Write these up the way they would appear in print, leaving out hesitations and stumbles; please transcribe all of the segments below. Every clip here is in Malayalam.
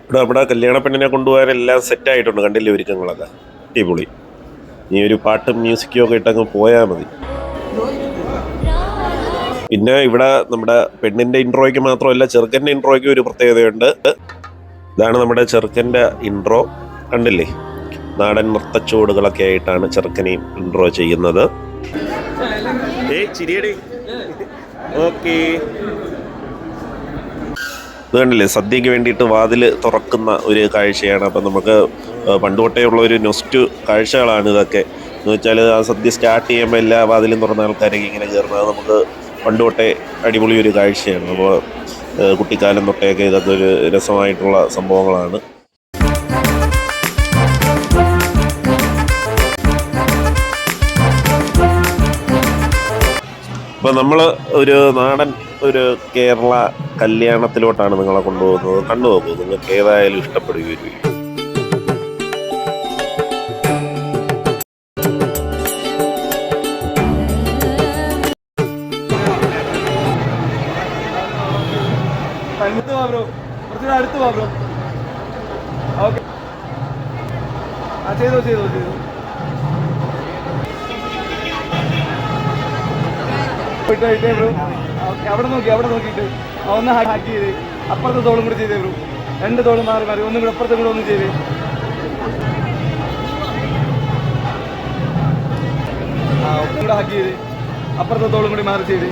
ഇവിടെ നമ്മുടെ കല്യാണ പെണ്ണിനെ കൊണ്ടുപോകാൻ എല്ലാം സെറ്റായിട്ടുണ്ട്. കണ്ടില്ലേ ഒരുക്കങ്ങളൊക്കെ അടിപൊളി. ഇനി ഒരു പാട്ടും മ്യൂസിക്കും ഒക്കെ ഇട്ടങ്ങ് പോയാൽ മതി. പിന്നെ ഇവിടെ നമ്മുടെ പെണ്ണിന്റെ ഇൻട്രോയ്ക്ക് മാത്രമല്ല, ചെറുക്കൻ്റെ ഇൻട്രോയ്ക്ക് ഒരു പ്രത്യേകതയുണ്ട്. ഇതാണ് നമ്മുടെ ചെറുക്കൻ്റെ ഇൻട്രോ. കണ്ടില്ലേ, നാടൻ നൃത്തച്ചുവടുകളൊക്കെ ആയിട്ടാണ് ചെറുക്കനെയും ഇൻട്രോ ചെയ്യുന്നത്. ചിരിയടി. ഓക്കേ, ഇത് കണ്ടില്ലേ, സദ്യക്ക് വേണ്ടിയിട്ട് വാതിൽ തുറക്കുന്ന ഒരു കാഴ്ചയാണ്. അപ്പം നമുക്ക് പണ്ടുതൊട്ടേ ഉള്ള ഒരു നൊസ്റ്റു കാഴ്ചകളാണ് ഇതൊക്കെ. എന്ന് വെച്ചാൽ ആ സദ്യ സ്റ്റാർട്ട് ചെയ്യുമ്പോൾ എല്ലാ വാതിലും തുറന്ന ആൾക്കാരൊക്കെ ഇങ്ങനെ കയറുന്നത് നമുക്ക് പണ്ടുതൊട്ടേ അടിപൊളി ഒരു കാഴ്ചയാണ്. അപ്പോൾ കുട്ടിക്കാലം തൊട്ടേയൊക്കെ ഇതൊക്കെ ഒരു രസമായിട്ടുള്ള സംഭവങ്ങളാണ്. അപ്പോൾ നമ്മൾ ഒരു നാടൻ ഒരു കേരള കല്യാണത്തിലോട്ടാണ് നിങ്ങളെ കൊണ്ടുപോകുന്നത്. കണ്ടു നോക്കൂ, നിങ്ങൾക്ക് ഏതായാലും ഇഷ്ടപ്പെടുകയും. അവിടെ നോക്കിയിട്ട് ഒന്ന് ഹാക്ക് ചെയ്ത് അപ്പുറത്തെ തോളും കൂടി ചെയ്തേ ബ്രോ. 2 തോളും മാറി മാറി ഒന്നും കൂടെ അപ്പുറത്തും കൂടെ ഒന്ന് ചെയ്തേ. ഒന്നും കൂടെ ഹാക്ക് ചെയ്ത് അപ്പുറത്തെ തോളും കൂടി മാറി ചെയ്ത്.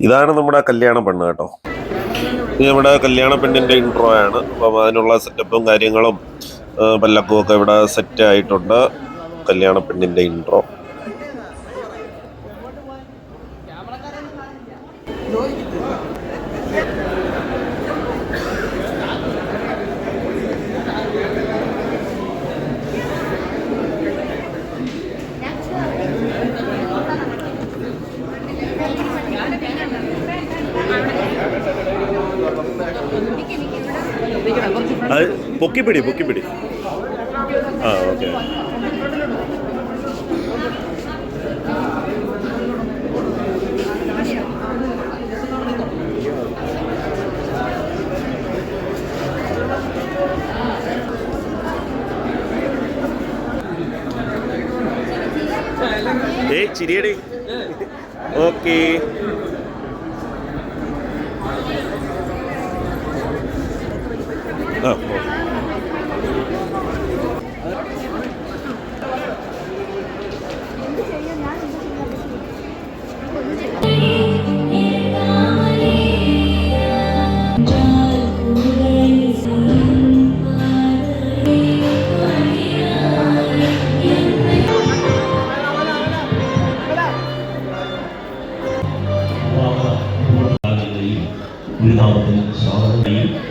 ഇതാണ് നമ്മുടെ കല്യാണ പെണ്ണ് കേട്ടോ. ഇത് നമ്മുടെ കല്യാണ പെണ്ണിൻ്റെ ഇൻട്രോ ആണ്. അപ്പം അതിനുള്ള സെറ്റപ്പും കാര്യങ്ങളും പല്ലക്കും ഒക്കെ ഇവിടെ സെറ്റ് ആയിട്ടുണ്ട്. കല്യാണ പെണ്ണിൻ്റെ ഇൻട്രോ. അത് പൊക്കിപ്പിടി. ആ ഓക്കെ. ചിരിയടി. ഓക്കേ, ആ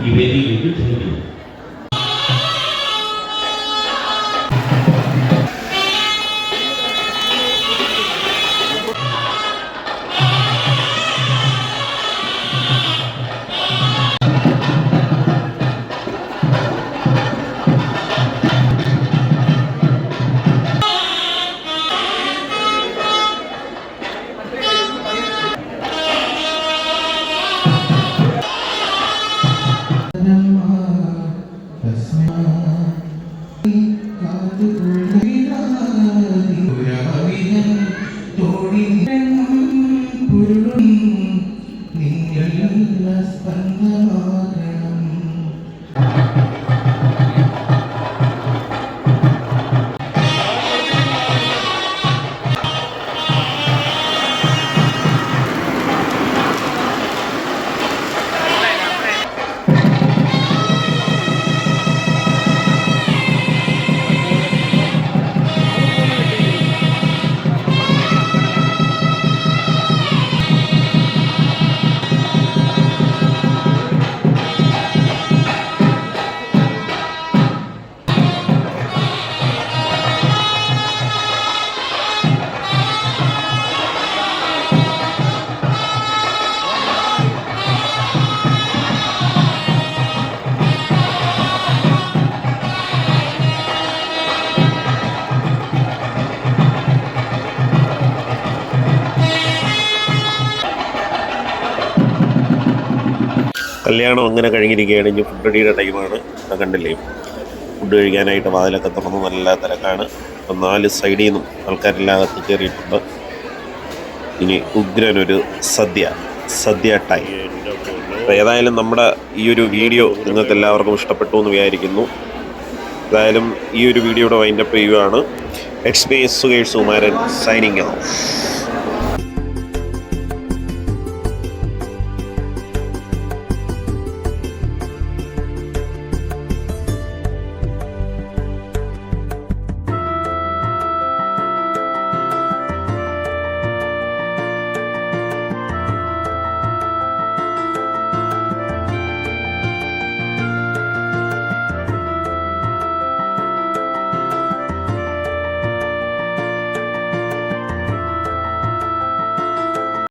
ഈ വേദിയിലേക്ക് ക്ഷണിക്കുന്നു. കല്യാണം അങ്ങനെ കഴിഞ്ഞിരിക്കുകയാണ്. ഇനി ഫുഡ് റെഡിയുടെ ടൈമാണ്. കണ്ടില്ലേ, ഫുഡ് കഴിക്കാനായിട്ട് വാതിലൊക്കെ തുറന്ന് നല്ല തിരക്കാണ്. അപ്പം 4 സൈഡിൽ നിന്നും ആൾക്കാരെല്ലാം അകത്ത് കയറിയിട്ടുണ്ട്. ഇനി ഉഗ്രനൊരു സദ്യ ടൈം. അപ്പോൾ ഏതായാലും നമ്മുടെ ഈ ഒരു വീഡിയോ നിങ്ങൾക്ക് എല്ലാവർക്കും ഇഷ്ടപ്പെട്ടു എന്ന് വിചാരിക്കുന്നു. ഏതായാലും ഈ ഒരു വീഡിയോയുടെ വൈൻഡപ്പ് ചെയ്യുകയാണ്. It's me Sukesh Sukumaran signing off.